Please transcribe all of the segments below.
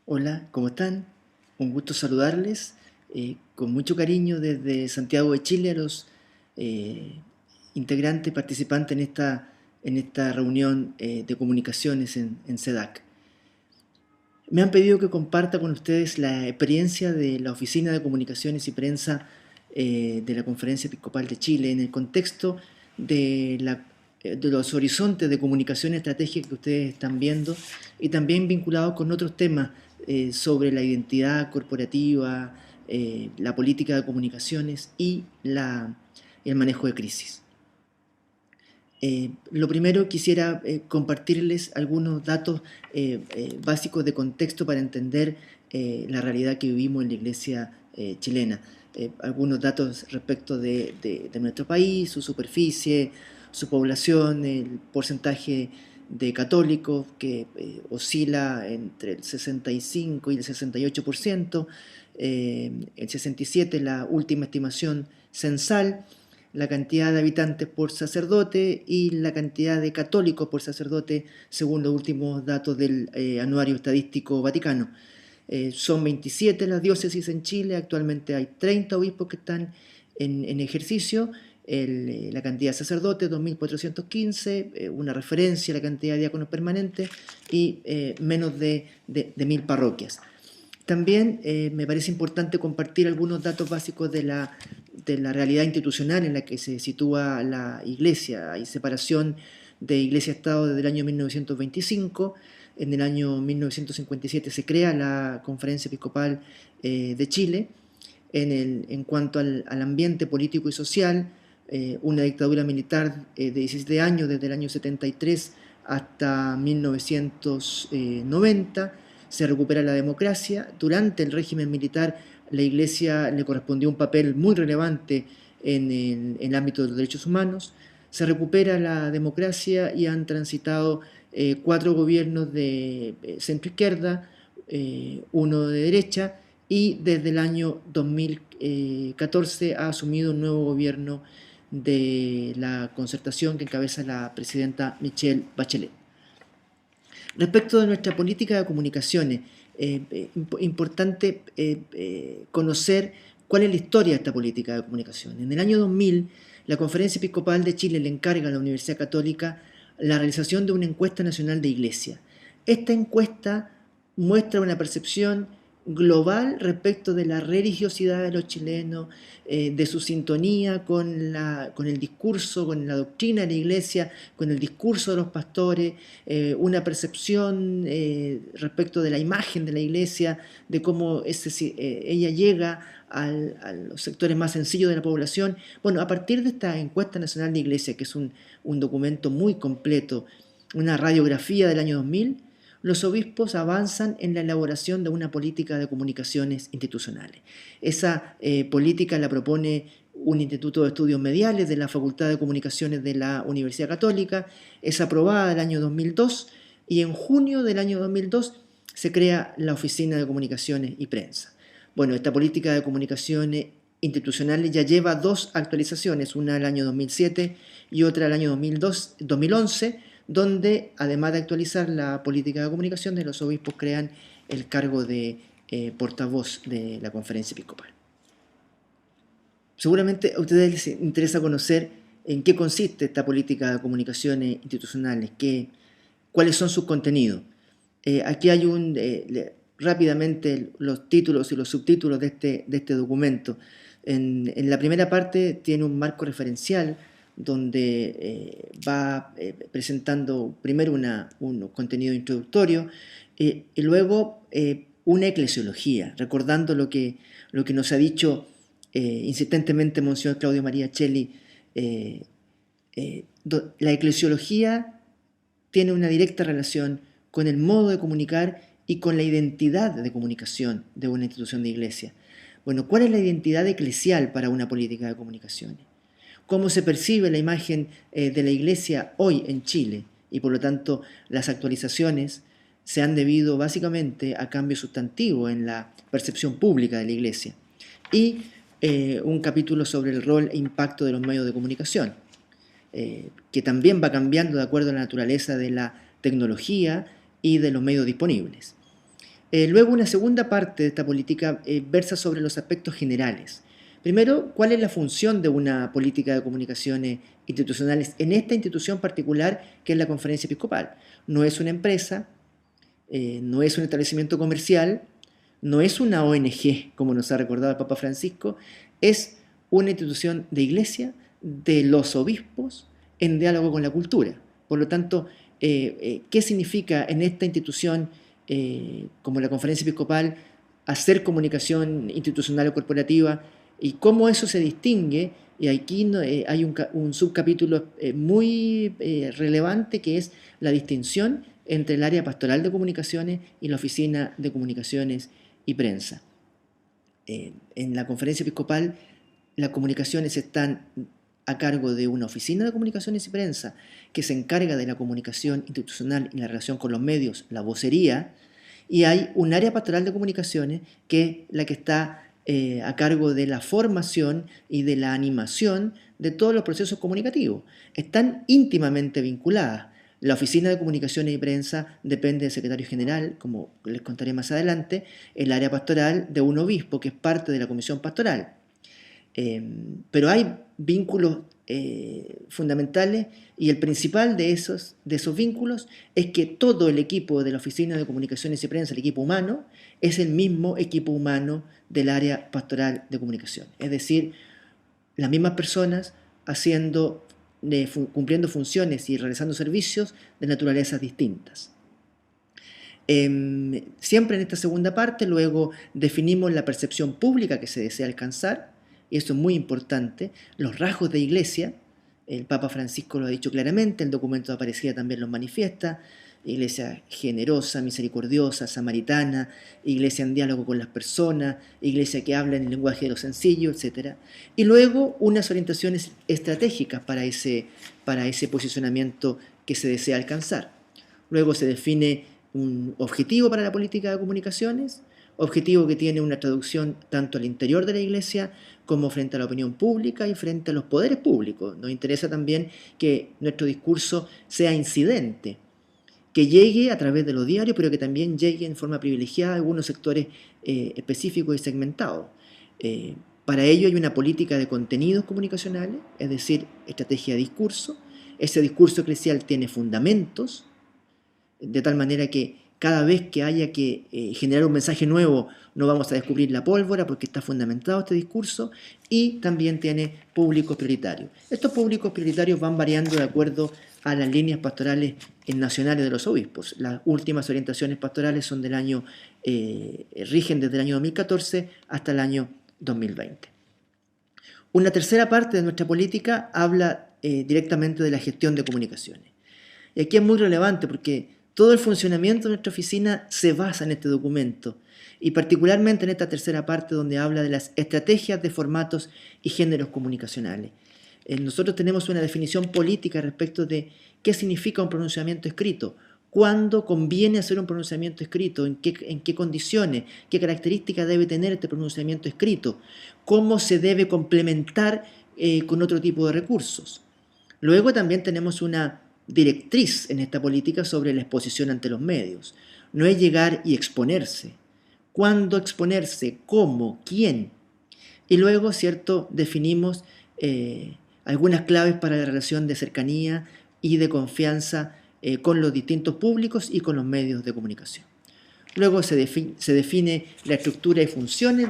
Hola, ¿cómo están? Un gusto saludarles con mucho cariño desde Santiago de Chile a los eh, integrantes participantes en esta reunión de comunicaciones en SEDAC. Me han pedido que comparta con ustedes la experiencia de la Oficina de Comunicaciones y Prensa de la Conferencia Episcopal de Chile en el contexto de los horizontes de comunicación estratégica que ustedes están viendo y también vinculados con otros temas sobre la identidad corporativa, la política de comunicaciones y el manejo de crisis. Lo primero quisiera compartirles algunos datos básicos de contexto para entender la realidad que vivimos en la iglesia chilena. Algunos datos respecto de nuestro país, su superficie, su población, el porcentaje de católicos que oscila entre el 65 y el 68%, el 67% la última estimación censal, la cantidad de habitantes por sacerdote y la cantidad de católicos por sacerdote según los últimos datos del Anuario Estadístico Vaticano. Son 27 las diócesis en Chile, actualmente hay 30 obispos que están en ejercicio, la cantidad de sacerdotes 2.415, una referencia a la cantidad de diáconos permanentes y menos de 1.000 parroquias. También me parece importante compartir algunos datos básicos de la realidad institucional en la que se sitúa la Iglesia. Hay separación de Iglesia-Estado desde el año 1925. En el año 1957 se crea la Conferencia Episcopal de Chile. En cuanto al ambiente político y social, una dictadura militar de 17 años, desde el año 73 hasta 1990. Se recupera la democracia. Durante el régimen militar, la Iglesia le correspondió un papel muy relevante en el ámbito de los derechos humanos. Se recupera la democracia y han transitado 4 gobiernos de centro-izquierda, uno de derecha, y desde el año 2014 ha asumido un nuevo gobierno de la concertación que encabeza la presidenta Michelle Bachelet. Respecto de nuestra política de comunicaciones, importante conocer cuál es la historia de esta política de comunicación. En el año 2000, la Conferencia Episcopal de Chile le encarga a la Universidad Católica la realización de una encuesta nacional de iglesia. Esta encuesta muestra una percepción global respecto de la religiosidad de los chilenos, de su sintonía con el discurso, con la doctrina de la iglesia, con el discurso de los pastores, una percepción respecto de la imagen de la iglesia, de cómo ella llega a los sectores más sencillos de la población. Bueno, a partir de esta encuesta nacional de iglesia, que es un documento muy completo, una radiografía del año 2000, los obispos avanzan en la elaboración de una política de comunicaciones institucionales. Esa política la propone un Instituto de Estudios Mediales de la Facultad de Comunicaciones de la Universidad Católica, es aprobada el año 2002 y en junio del año 2002 se crea la Oficina de Comunicaciones y Prensa. Bueno, esta política de comunicaciones institucionales ya lleva 2 actualizaciones, una el año 2007 y otra el año 2011, donde además de actualizar la política de comunicación, los obispos crean el cargo de portavoz de la Conferencia Episcopal. Seguramente a ustedes les interesa conocer en qué consiste esta política de comunicaciones institucionales, cuáles son sus contenidos. Aquí hay rápidamente los títulos y los subtítulos de este documento. En la primera parte tiene un marco referencial donde va presentando primero un contenido introductorio y luego una eclesiología, recordando lo que nos ha dicho insistentemente Monseñor Claudio María Celli. La eclesiología tiene una directa relación con el modo de comunicar y con la identidad de comunicación de una institución de iglesia. Bueno, ¿cuál es la identidad eclesial para una política de comunicaciones? ¿Cómo se percibe la imagen de la iglesia hoy en Chile? Y por lo tanto, las actualizaciones se han debido básicamente a cambios sustantivos en la percepción pública de la iglesia. Y un capítulo sobre el rol e impacto de los medios de comunicación, que también va cambiando de acuerdo a la naturaleza de la tecnología y de los medios disponibles. Luego una segunda parte de esta política versa sobre los aspectos generales. Primero, ¿cuál es la función de una política de comunicaciones institucionales en esta institución particular que es la Conferencia Episcopal? No es una empresa, no es un establecimiento comercial, no es una ONG, como nos ha recordado el Papa Francisco, es una institución de iglesia, de los obispos, en diálogo con la cultura. Por lo tanto, ¿qué significa en esta institución, como la Conferencia Episcopal, hacer comunicación institucional o corporativa? Y cómo eso se distingue, y aquí hay un subcapítulo muy relevante, que es la distinción entre el área pastoral de comunicaciones y la oficina de comunicaciones y prensa. En la Conferencia Episcopal, las comunicaciones están a cargo de una oficina de comunicaciones y prensa que se encarga de la comunicación institucional y la relación con los medios, la vocería, y hay un área pastoral de comunicaciones que es la que está a cargo de la formación y de la animación de todos los procesos comunicativos. Están íntimamente vinculadas. La Oficina de Comunicaciones y Prensa depende del secretario general, como les contaré más adelante, el área pastoral de un obispo, que es parte de la comisión pastoral. Pero hay vínculos fundamentales, y el principal de esos vínculos es que todo el equipo de la Oficina de Comunicaciones y Prensa, el equipo humano, es el mismo equipo humano del área pastoral de comunicación. Es decir, las mismas personas cumpliendo funciones y realizando servicios de naturalezas distintas. Siempre en esta segunda parte luego definimos la percepción pública que se desea alcanzar, y eso es muy importante, los rasgos de iglesia. El Papa Francisco lo ha dicho claramente, el documento de Aparecida también los manifiesta: iglesia generosa, misericordiosa, samaritana, iglesia en diálogo con las personas, iglesia que habla en el lenguaje de lo sencillo, etc. Y luego unas orientaciones estratégicas para ese posicionamiento que se desea alcanzar. Luego se define un objetivo para la política de comunicaciones, objetivo que tiene una traducción tanto al interior de la iglesia como frente a la opinión pública y frente a los poderes públicos. Nos interesa también que nuestro discurso sea incidente, que llegue a través de los diarios, pero que también llegue en forma privilegiada a algunos sectores específicos y segmentados. Para ello hay una política de contenidos comunicacionales, es decir, estrategia de discurso. Ese discurso eclesial tiene fundamentos, de tal manera que cada vez que haya que generar un mensaje nuevo, no vamos a descubrir la pólvora, porque está fundamentado este discurso, y también tiene públicos prioritarios. Estos públicos prioritarios van variando de acuerdo a las líneas pastorales nacionales de los obispos. Las últimas orientaciones pastorales son rigen desde el año 2014 hasta el año 2020. Una tercera parte de nuestra política habla directamente de la gestión de comunicaciones. Y aquí es muy relevante porque todo el funcionamiento de nuestra oficina se basa en este documento, y particularmente en esta tercera parte donde habla de las estrategias de formatos y géneros comunicacionales. Nosotros tenemos una definición política respecto de qué significa un pronunciamiento escrito, cuándo conviene hacer un pronunciamiento escrito, en qué condiciones, qué características debe tener este pronunciamiento escrito, cómo se debe complementar con otro tipo de recursos. Luego también tenemos una directriz en esta política sobre la exposición ante los medios. No es llegar y exponerse. ¿Cuándo exponerse? ¿Cómo? ¿Quién? Y luego, ¿cierto?, definimos algunas claves para la relación de cercanía y de confianza con los distintos públicos y con los medios de comunicación. Luego se define la estructura y funciones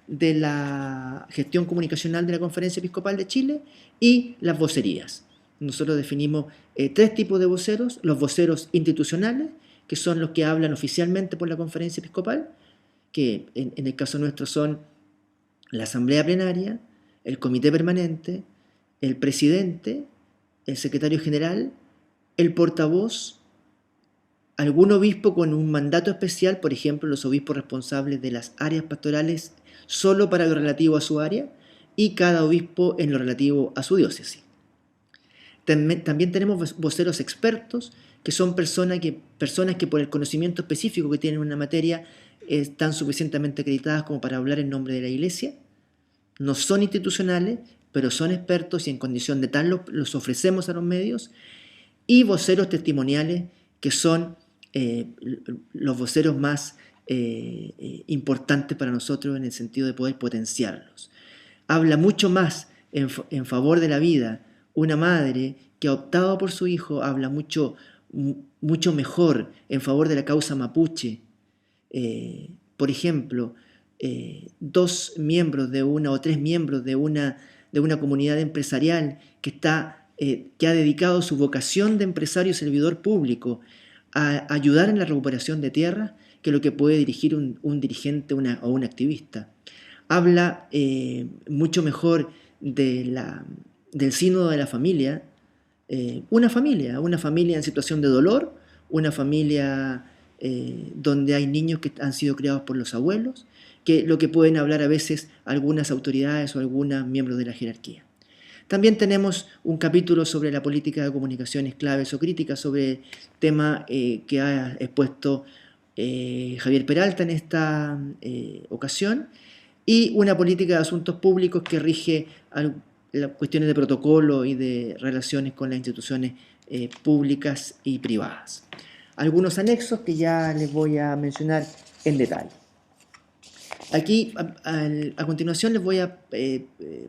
de la gestión comunicacional de la Conferencia Episcopal de Chile y las vocerías. Nosotros definimos tres tipos de voceros: los voceros institucionales, que son los que hablan oficialmente por la Conferencia Episcopal, que en el caso nuestro son la Asamblea Plenaria, el Comité Permanente, el Presidente, el Secretario General, el Portavoz, algún obispo con un mandato especial, por ejemplo, los obispos responsables de las áreas pastorales solo para lo relativo a su área, y cada obispo en lo relativo a su diócesis. También tenemos voceros expertos, que son personas que por el conocimiento específico que tienen en una materia están suficientemente acreditadas como para hablar en nombre de la Iglesia. No son institucionales, pero son expertos, y en condición de tal los ofrecemos a los medios. Y voceros testimoniales, que son los voceros más importantes para nosotros en el sentido de poder potenciarlos. Habla mucho más en favor de la vida una madre que ha optado por su hijo, habla mucho mejor en favor de la causa mapuche. Por ejemplo, dos miembros de una o tres miembros de una comunidad empresarial que ha dedicado su vocación de empresario y servidor público a ayudar en la recuperación de tierras que lo que puede dirigir un dirigente o un activista. Habla mucho mejor del sínodo de la familia, una familia en situación de dolor, una familia donde hay niños que han sido criados por los abuelos, que lo que pueden hablar a veces algunas autoridades o algunos miembros de la jerarquía. También tenemos un capítulo sobre la política de comunicaciones claves o críticas, sobre el tema que ha expuesto Javier Peralta en esta ocasión, y una política de asuntos públicos que rige las cuestiones de protocolo y de relaciones con las instituciones públicas y privadas. Algunos anexos que ya les voy a mencionar en detalle. Aquí, a continuación, les voy a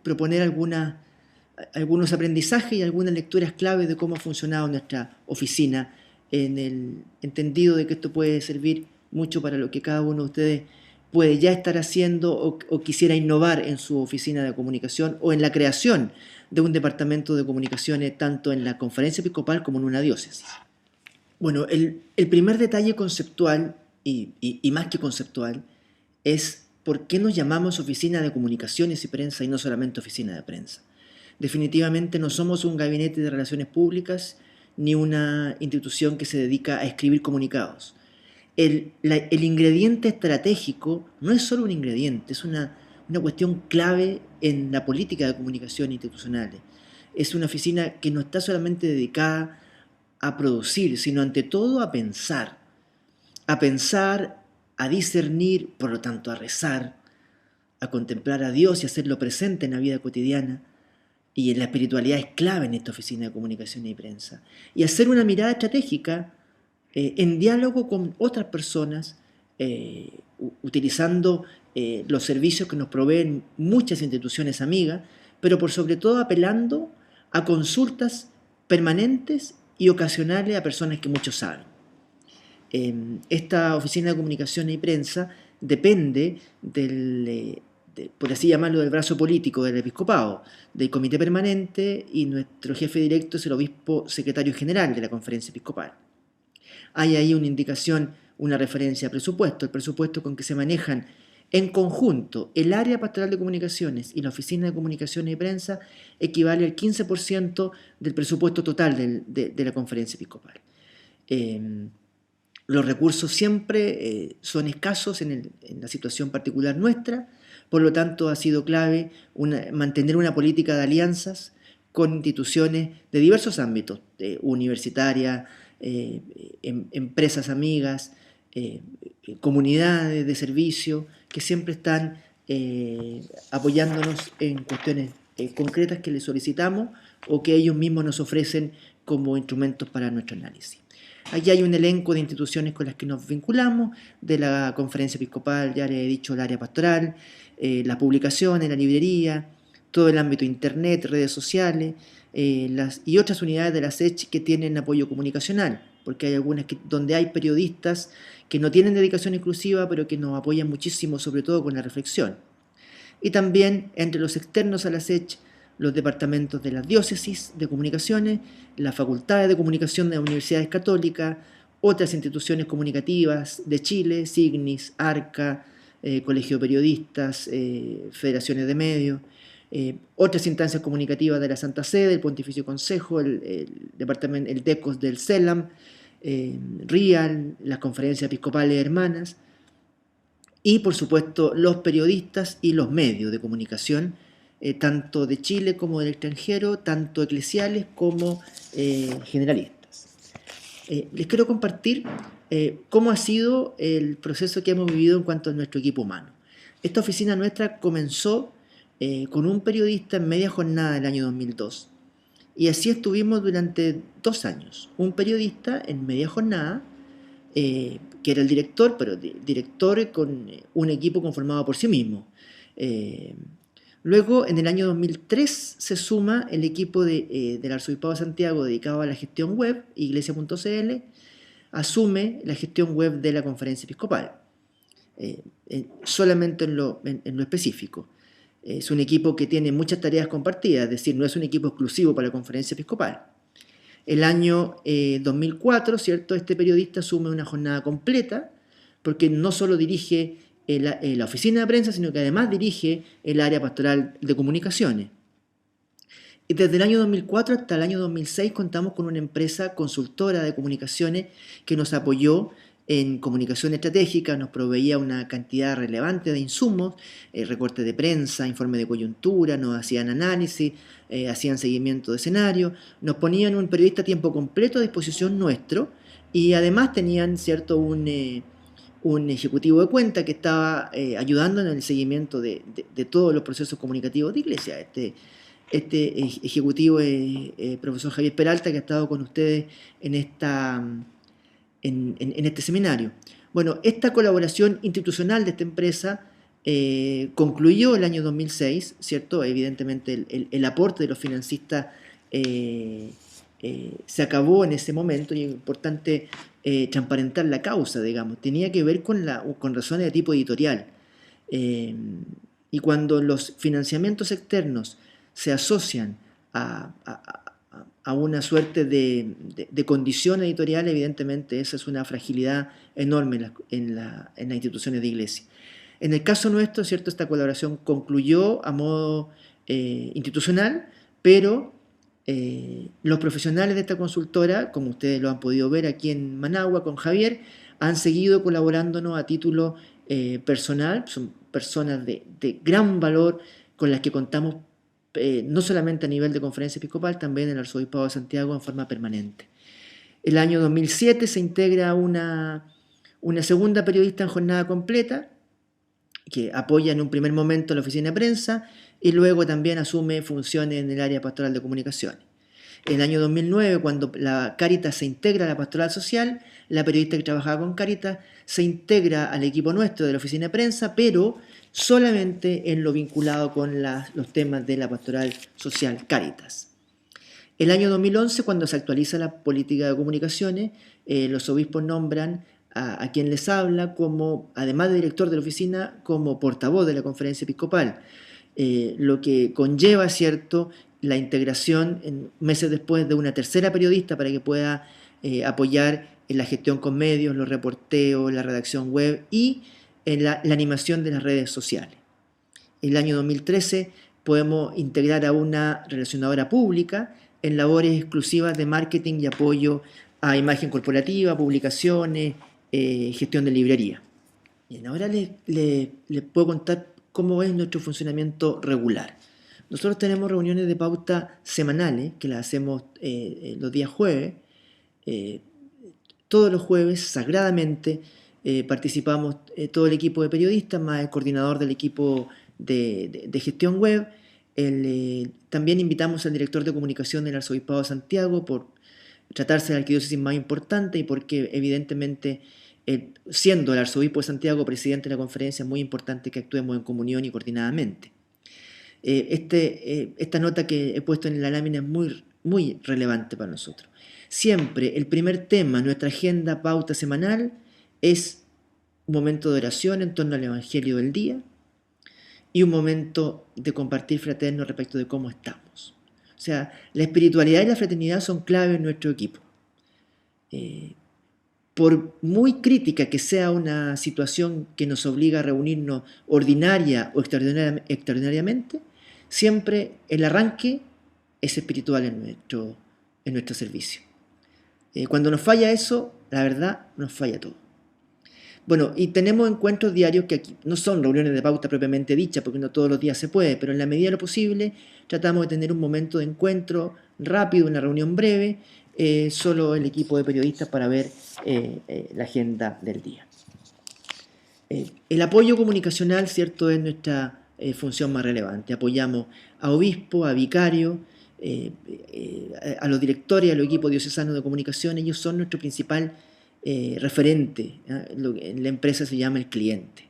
proponer algunos aprendizajes y algunas lecturas claves de cómo ha funcionado nuestra oficina, en el entendido de que esto puede servir mucho para lo que cada uno de ustedes puede ya estar haciendo o quisiera innovar en su oficina de comunicación o en la creación de un departamento de comunicaciones tanto en la conferencia episcopal como en una diócesis. Bueno, el primer detalle conceptual y más que conceptual es por qué nos llamamos oficina de comunicaciones y prensa y no solamente oficina de prensa. Definitivamente no somos un gabinete de relaciones públicas ni una institución que se dedica a escribir comunicados. El ingrediente estratégico no es solo un ingrediente, es una cuestión clave en la política de comunicación institucional. Es una oficina que no está solamente dedicada a producir, sino ante todo a pensar, a discernir, por lo tanto a rezar, a contemplar a Dios y hacerlo presente en la vida cotidiana. Y la espiritualidad es clave en esta oficina de comunicación y prensa. Y hacer una mirada estratégica en diálogo con otras personas, utilizando los servicios que nos proveen muchas instituciones amigas, pero por sobre todo apelando a consultas permanentes y ocasionales a personas que mucho saben. Esta oficina de comunicación y prensa depende por así llamarlo, del brazo político del episcopado, del comité permanente, y nuestro jefe directo es el obispo secretario general de la conferencia episcopal. Hay ahí una indicación, una referencia a presupuesto. El presupuesto con que se manejan en conjunto el área pastoral de comunicaciones y la oficina de comunicaciones y prensa equivale al 15% del presupuesto total de la conferencia episcopal. Los recursos siempre son escasos en la situación particular nuestra. Por lo tanto, ha sido clave mantener una política de alianzas con instituciones de diversos ámbitos, universitarias, empresas amigas, comunidades de servicio, que siempre están apoyándonos en cuestiones concretas que les solicitamos o que ellos mismos nos ofrecen como instrumentos para nuestro análisis. Aquí hay un elenco de instituciones con las que nos vinculamos, de la conferencia episcopal, ya les he dicho, el área pastoral, las publicaciones, la librería, todo el ámbito internet, redes sociales, y otras unidades de la SECH que tienen apoyo comunicacional, porque hay algunas donde hay periodistas que no tienen dedicación exclusiva, pero que nos apoyan muchísimo, sobre todo con la reflexión. Y también entre los externos a la SECH, los departamentos de las diócesis de comunicaciones, las facultades de comunicación de las universidades católicas, otras instituciones comunicativas de Chile, SIGNIS, ARCA, Colegio de Periodistas, Federaciones de Medios, otras instancias comunicativas de la Santa Sede, el Pontificio Consejo, el departamento, el DECOS del CELAM, RIAL, las conferencias episcopales hermanas, y por supuesto los periodistas y los medios de comunicación, tanto de Chile como del extranjero, tanto eclesiales como generalistas. Les quiero compartir cómo ha sido el proceso que hemos vivido en cuanto a nuestro equipo humano. Esta oficina nuestra comenzó con un periodista en media jornada del año 2002, y así estuvimos durante 2 años, un periodista en media jornada, que era el director, pero director con un equipo conformado por sí mismo. Luego, en el año 2003, se suma el equipo del Arzobispado de Santiago dedicado a la gestión web, iglesia.cl, asume la gestión web de la Conferencia Episcopal, solamente en lo específico. Es un equipo que tiene muchas tareas compartidas, es decir, no es un equipo exclusivo para la Conferencia Episcopal. El año 2004, ¿cierto? Este periodista asume una jornada completa, porque no solo dirige la oficina de prensa, sino que además dirige el área pastoral de comunicaciones. Y desde el año 2004 hasta el año 2006 contamos con una empresa consultora de comunicaciones que nos apoyó en comunicación estratégica, nos proveía una cantidad relevante de insumos, recortes de prensa, informes de coyuntura, nos hacían análisis, hacían seguimiento de escenario, nos ponían un periodista a tiempo completo a disposición nuestro y además tenían, ¿cierto?, un ejecutivo de cuenta que estaba ayudando en el seguimiento de todos los procesos comunicativos de iglesia. Este ejecutivo es profesor Javier Peralta, que ha estado con ustedes en este seminario. Bueno, esta colaboración institucional de esta empresa concluyó el año 2006, ¿cierto? Evidentemente el aporte de los financistas se acabó en ese momento, y es importante transparentar la causa, digamos. Tenía que ver con razones de tipo editorial. Y cuando los financiamientos externos se asocian a una suerte de condición editorial, evidentemente esa es una fragilidad enorme en las instituciones de iglesia. En el caso nuestro, ¿cierto?, esta colaboración concluyó a modo institucional, pero los profesionales de esta consultora, como ustedes lo han podido ver aquí en Managua con Javier, han seguido colaborándonos a título personal. Son personas de gran valor con las que contamos no solamente a nivel de Conferencia Episcopal, también en el Arzobispado de Santiago en forma permanente. El año 2007 se integra una segunda periodista en jornada completa, que apoya en un primer momento la oficina de prensa y luego también asume funciones en el área pastoral de comunicaciones. En el año 2009, cuando la Cáritas se integra a la pastoral social, la periodista que trabajaba con Cáritas se integra al equipo nuestro de la oficina de prensa, pero solamente en lo vinculado con los temas de la pastoral social Cáritas. El año 2011, cuando se actualiza la política de comunicaciones, los obispos nombran a quien les habla como, además de director de la oficina, como portavoz de la Conferencia Episcopal, lo que conlleva, ¿cierto?, la integración meses después de una tercera periodista para que pueda apoyar en la gestión con medios, los reporteos, la redacción web y en la animación de las redes sociales. En el año 2013 podemos integrar a una relacionadora pública en labores exclusivas de marketing y apoyo a imagen corporativa, publicaciones, gestión de librería. Bien, ahora les puedo contar cómo es nuestro funcionamiento regular. Nosotros tenemos reuniones de pauta semanales, que las hacemos los días jueves. Todos los jueves, sagradamente, participamos todo el equipo de periodistas, más el coordinador del equipo de gestión web. También invitamos al director de comunicación del Arzobispado de Santiago por tratarse de la arquidiócesis más importante y porque evidentemente, siendo el Arzobispo de Santiago presidente de la conferencia, es muy importante que actuemos en comunión y coordinadamente. Esta nota que he puesto en la lámina es muy, muy relevante para nosotros. Siempre el primer tema en nuestra agenda pauta semanal es un momento de oración en torno al Evangelio del día y un momento de compartir fraterno respecto de cómo estamos. O sea, la espiritualidad y la fraternidad son clave en nuestro equipo. Por muy crítica que sea una situación que nos obliga a reunirnos ordinaria o extraordinariamente, siempre el arranque es espiritual en nuestro servicio. Cuando nos falla eso, la verdad, nos falla todo. Bueno, y tenemos encuentros diarios que aquí no son reuniones de pauta propiamente dichas, porque no todos los días se puede, pero en la medida de lo posible tratamos de tener un momento de encuentro rápido, una reunión breve, solo el equipo de periodistas para ver la agenda del día. El apoyo comunicacional, ¿cierto?, es nuestra función más relevante. Apoyamos a obispos, a vicarios, a los directores, a los equipos diocesanos de comunicación. Ellos son nuestro principal referente, lo que en la empresa se llama el cliente.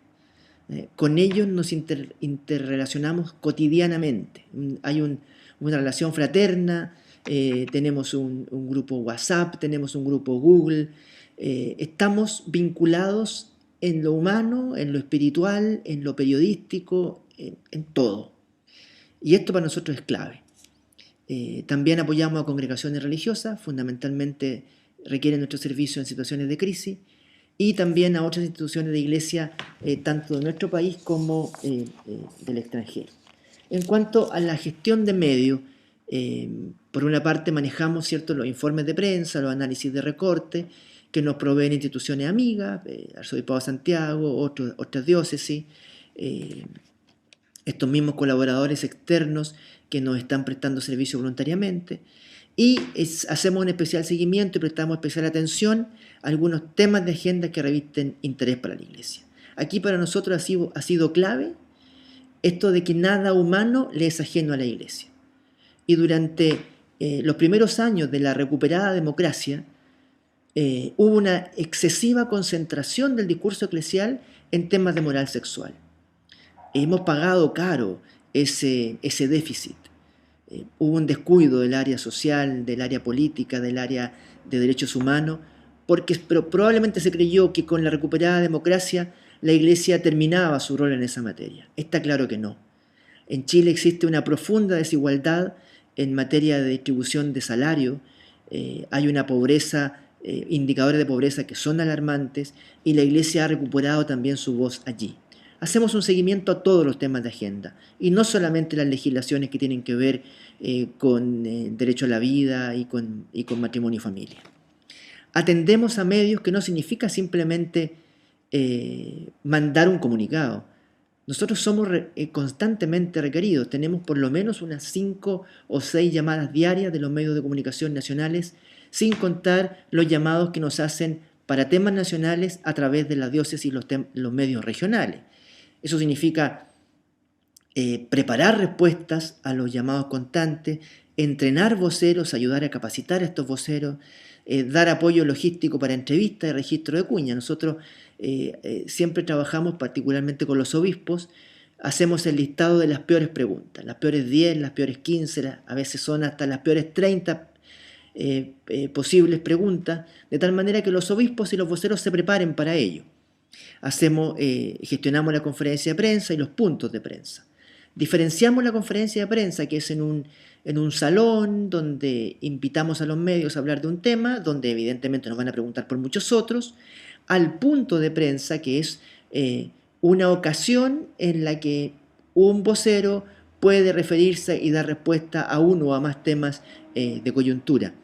Con ellos nos interrelacionamos cotidianamente. Hay una relación fraterna, tenemos un grupo WhatsApp, tenemos un grupo Google, estamos vinculados en lo humano, en lo espiritual, en lo periodístico, en todo. Y esto para nosotros es clave. También apoyamos a congregaciones religiosas, fundamentalmente requieren nuestro servicio en situaciones de crisis, y también a otras instituciones de iglesia, tanto de nuestro país como del extranjero. En cuanto a la gestión de medios, por una parte manejamos, ¿cierto?, los informes de prensa, los análisis de recorte que nos proveen instituciones amigas, Arzobispado de Santiago, otras diócesis, estos mismos colaboradores externos que nos están prestando servicio voluntariamente, y hacemos un especial seguimiento y prestamos especial atención a algunos temas de agenda que revisten interés para la Iglesia. Aquí para nosotros ha sido clave esto de que nada humano le es ajeno a la Iglesia. Y durante los primeros años de la recuperada democracia, hubo una excesiva concentración del discurso eclesial en temas de moral sexual. Hemos pagado caro ese déficit. Hubo un descuido del área social, del área política, del área de derechos humanos, pero probablemente se creyó que con la recuperada democracia la Iglesia terminaba su rol en esa materia. Está claro que no. En Chile existe una profunda desigualdad en materia de distribución de salario, hay una pobreza, indicadores de pobreza que son alarmantes, y la Iglesia ha recuperado también su voz allí. Hacemos un seguimiento a todos los temas de agenda, y no solamente las legislaciones que tienen que ver con derecho a la vida y con matrimonio y familia. Atendemos a medios que no significa simplemente mandar un comunicado. Nosotros somos constantemente requeridos, tenemos por lo menos unas 5 o 6 llamadas diarias de los medios de comunicación nacionales, sin contar los llamados que nos hacen para temas nacionales a través de la diócesis y los medios regionales. Eso significa preparar respuestas a los llamados constantes, entrenar voceros, ayudar a capacitar a estos voceros, dar apoyo logístico para entrevistas y registro de cuña. Nosotros siempre trabajamos particularmente con los obispos, hacemos el listado de las peores preguntas, las peores 10, las peores 15, a veces son hasta las peores 30 posibles preguntas, de tal manera que los obispos y los voceros se preparen para ello. Gestionamos la conferencia de prensa y los puntos de prensa. Diferenciamos la conferencia de prensa, que es en un salón donde invitamos a los medios a hablar de un tema, donde evidentemente nos van a preguntar por muchos otros, al punto de prensa, que es una ocasión en la que un vocero puede referirse y dar respuesta a uno o a más temas de coyuntura.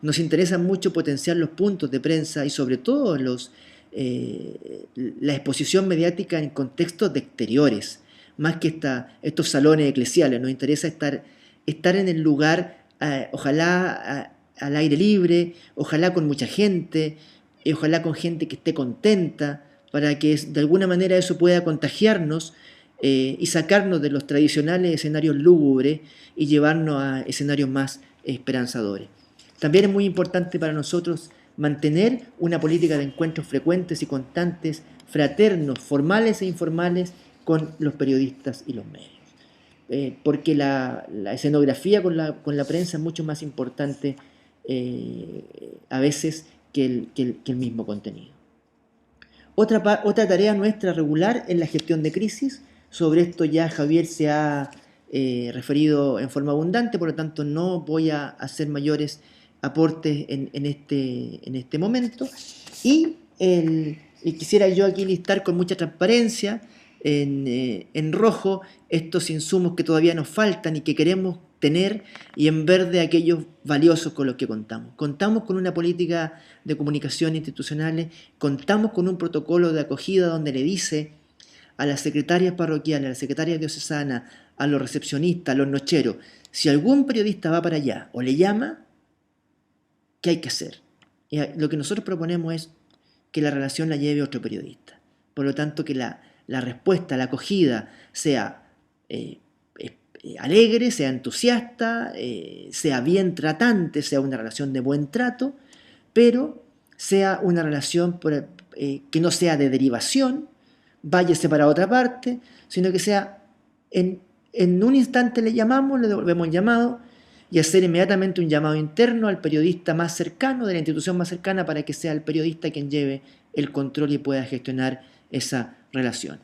Nos interesa mucho potenciar los puntos de prensa y sobre todo la exposición mediática en contextos de exteriores, más que estos salones eclesiales. Nos interesa estar en el lugar, ojalá al aire libre, ojalá con mucha gente, y ojalá con gente que esté contenta, para que de alguna manera eso pueda contagiarnos y sacarnos de los tradicionales escenarios lúgubres y llevarnos a escenarios más esperanzadores. También es muy importante para nosotros mantener una política de encuentros frecuentes y constantes, fraternos, formales e informales, con los periodistas y los medios. Porque la escenografía con la prensa es mucho más importante a veces que el mismo contenido. Otra tarea nuestra regular es la gestión de crisis. Sobre esto ya Javier se ha referido en forma abundante, por lo tanto no voy a hacer mayores aportes en este momento. Y quisiera yo aquí listar con mucha transparencia en rojo estos insumos que todavía nos faltan y que queremos tener, y en verde aquellos valiosos con los que contamos. Contamos con una política de comunicación institucionales, contamos con un protocolo de acogida donde le dice a las secretarias parroquiales, a las secretarias diocesanas, a los recepcionistas, a los nocheros, si algún periodista va para allá o le llama, ¿qué hay que hacer? Y lo que nosotros proponemos es que la relación la lleve otro periodista. Por lo tanto, que la respuesta, la acogida sea alegre, sea entusiasta, sea bien tratante, sea una relación de buen trato, pero sea una relación que no sea de derivación, váyase para otra parte, sino que sea en un instante le llamamos, le devolvemos el llamado y hacer inmediatamente un llamado interno al periodista más cercano, de la institución más cercana, para que sea el periodista quien lleve el control y pueda gestionar esa relación.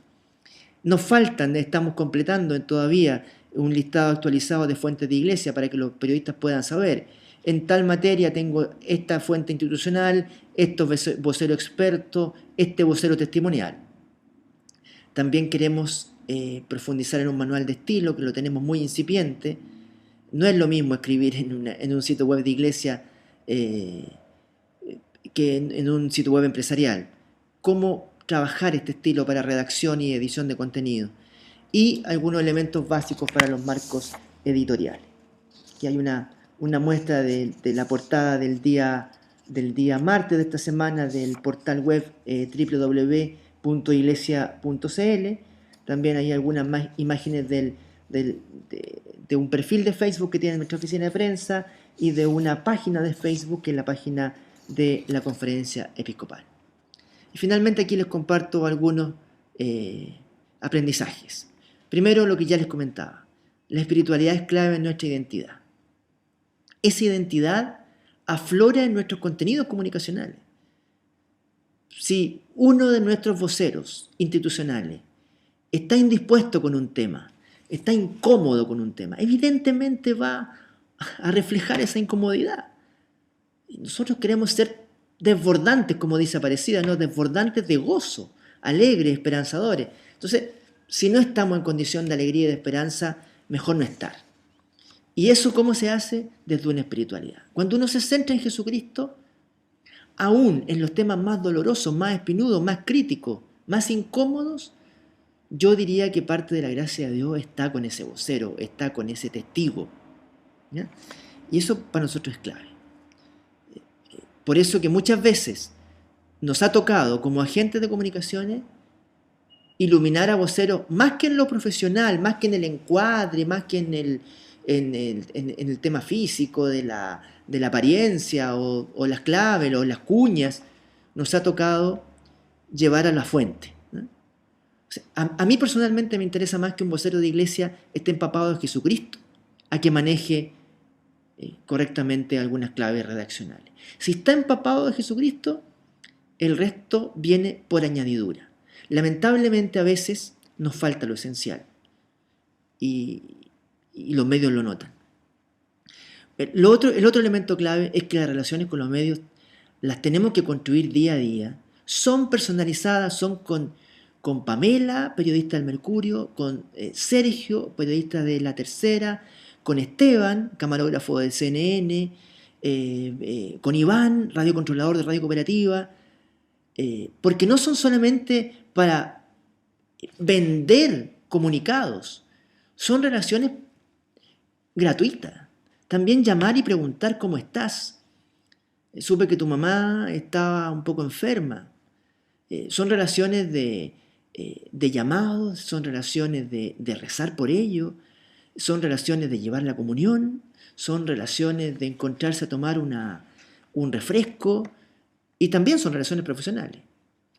Nos faltan, estamos completando todavía un listado actualizado de fuentes de iglesia para que los periodistas puedan saber. En tal materia tengo esta fuente institucional, estos vocero experto, este vocero testimonial. También queremos profundizar en un manual de estilo, que lo tenemos muy incipiente. No es lo mismo escribir en un sitio web de iglesia que en un sitio web empresarial. Cómo trabajar este estilo para redacción y edición de contenido. Y algunos elementos básicos para los marcos editoriales. Aquí hay una muestra de la portada del día martes de esta semana del portal web www.iglesia.cl. También hay algunas más imágenes de un perfil de Facebook que tiene nuestra oficina de prensa y de una página de Facebook que es la página de la Conferencia Episcopal. Y finalmente aquí les comparto algunos aprendizajes. Primero, lo que ya les comentaba, la espiritualidad es clave en nuestra identidad. Esa identidad aflora en nuestros contenidos comunicacionales. Si uno de nuestros voceros institucionales está indispuesto con un tema, está incómodo con un tema, evidentemente va a reflejar esa incomodidad. Y nosotros queremos ser desbordantes, como dice Aparecida, ¿no? Desbordantes de gozo, alegres, esperanzadores. Entonces, si no estamos en condición de alegría y de esperanza, mejor no estar. ¿Y eso cómo se hace? Desde una espiritualidad. Cuando uno se centra en Jesucristo, aún en los temas más dolorosos, más espinudos, más críticos, más incómodos, yo diría que parte de la gracia de Dios está con ese vocero, está con ese testigo, ¿ya? Y eso para nosotros es clave. Por eso que muchas veces nos ha tocado como agentes de comunicaciones iluminar a voceros más que en lo profesional, más que en el encuadre, más que en el tema físico de la apariencia o las claves o las cuñas. Nos ha tocado llevar a la fuente, ¿no? O sea, a mí personalmente me interesa más que un vocero de iglesia esté empapado de Jesucristo a que maneje correctamente algunas claves redaccionales. Si está empapado de Jesucristo, el resto viene por añadidura. Lamentablemente a veces nos falta lo esencial y los medios lo notan. El otro elemento clave es que las relaciones con los medios las tenemos que construir día a día. Son personalizadas, son con Pamela, periodista del Mercurio, con Sergio, periodista de La Tercera, con Esteban, camarógrafo de CNN, con Iván, radiocontrolador de Radio Cooperativa, porque no son solamente para vender comunicados, son relaciones gratuitas. También llamar y preguntar cómo estás. Supe que tu mamá estaba un poco enferma. Son relaciones de llamados, son relaciones de rezar por ello, son relaciones de llevar la comunión, son relaciones de encontrarse a tomar un refresco y también son relaciones profesionales.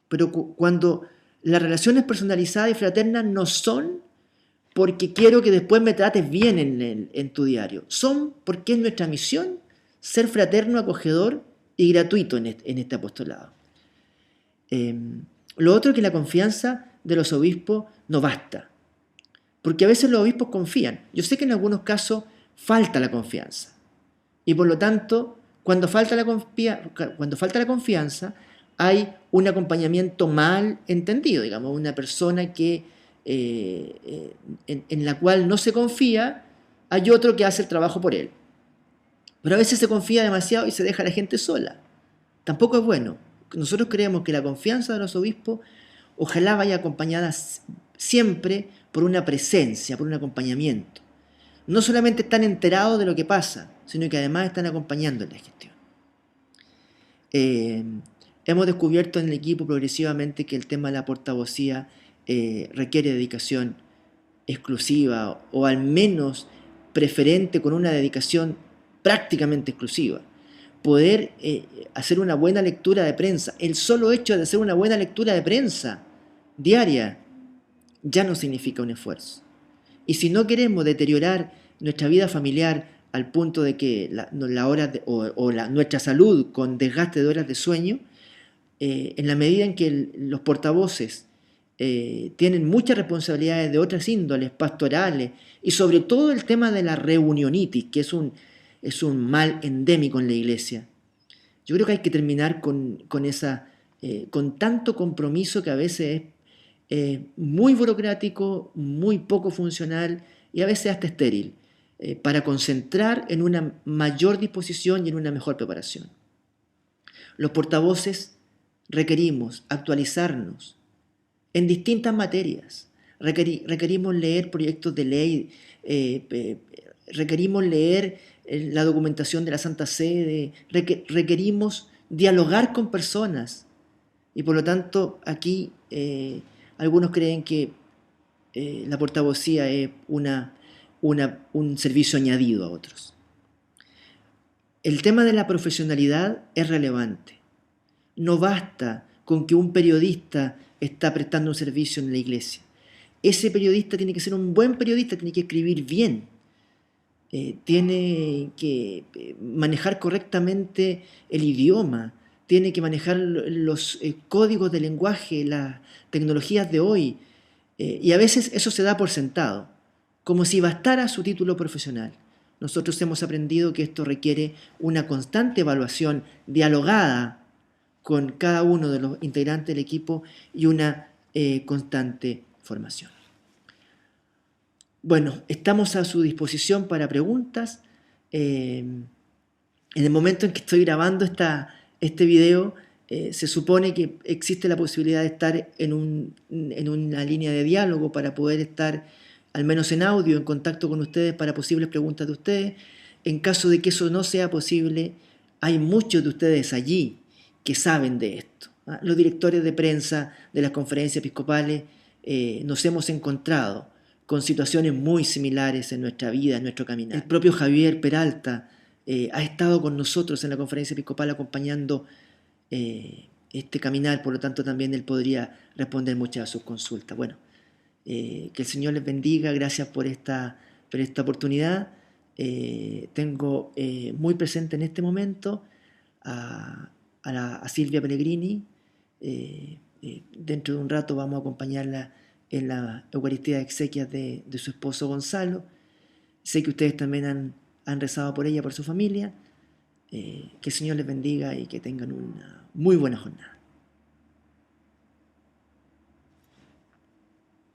Pero cuando las relaciones personalizadas y fraternas no son porque quiero que después me trates bien en tu diario, son porque es nuestra misión ser fraterno, acogedor y gratuito en este apostolado. Lo otro es que la confianza de los obispos no basta, porque a veces los obispos confían. Yo sé que en algunos casos falta la confianza y por lo tanto cuando falta la confianza hay un acompañamiento mal entendido, digamos, una persona que en la cual no se confía, hay otro que hace el trabajo por él. Pero a veces se confía demasiado y se deja a la gente sola. Tampoco es bueno. Nosotros creemos que la confianza de los obispos ojalá vaya acompañada siempre por una presencia, por un acompañamiento. No solamente están enterados de lo que pasa, sino que además están acompañando en la gestión. Hemos descubierto en el equipo progresivamente que el tema de la portavocía requiere dedicación exclusiva o al menos preferente con una dedicación prácticamente exclusiva, poder hacer una buena lectura de prensa. El solo hecho de hacer una buena lectura de prensa diaria ya no significa un esfuerzo. Y si no queremos deteriorar nuestra vida familiar al punto de que nuestra salud con desgaste de horas de sueño, en la medida en que los portavoces tienen muchas responsabilidades de otras índoles, pastorales, y sobre todo el tema de la reunionitis, que es un mal endémico en la iglesia. Yo creo que hay que terminar con tanto compromiso que a veces es muy burocrático, muy poco funcional y a veces hasta estéril, para concentrar en una mayor disposición y en una mejor preparación. Los portavoces requerimos actualizarnos en distintas materias. Requerimos leer proyectos de ley, requerimos leer la documentación de la Santa Sede, requerimos dialogar con personas. Y por lo tanto, aquí algunos creen que la portavocía es un servicio añadido a otros. El tema de la profesionalidad es relevante. No basta con que un periodista está prestando un servicio en la iglesia. Ese periodista tiene que ser un buen periodista, tiene que escribir bien, tiene que manejar correctamente el idioma, tiene que manejar los códigos de lenguaje, las tecnologías de hoy, y a veces eso se da por sentado, como si bastara su título profesional. Nosotros hemos aprendido que esto requiere una constante evaluación dialogada con cada uno de los integrantes del equipo y una constante formación. Bueno, estamos a su disposición para preguntas. En el momento en que estoy grabando este video, se supone que existe la posibilidad de estar en una línea de diálogo para poder estar, al menos en audio, en contacto con ustedes para posibles preguntas de ustedes. En caso de que eso no sea posible, hay muchos de ustedes allí que saben de esto. Los directores de prensa de las conferencias episcopales nos hemos encontrado con situaciones muy similares en nuestra vida, en nuestro caminar. El propio Javier Peralta ha estado con nosotros en la conferencia episcopal acompañando este caminar, por lo tanto también él podría responder muchas de sus consultas. Bueno, que el Señor les bendiga, gracias por esta oportunidad. Tengo muy presente en este momento a Silvia Pellegrini. Dentro de un rato vamos a acompañarla en la Eucaristía de exequias de su esposo Gonzalo. Sé que ustedes también han rezado por ella, por su familia. Que el Señor les bendiga y que tengan una muy buena jornada.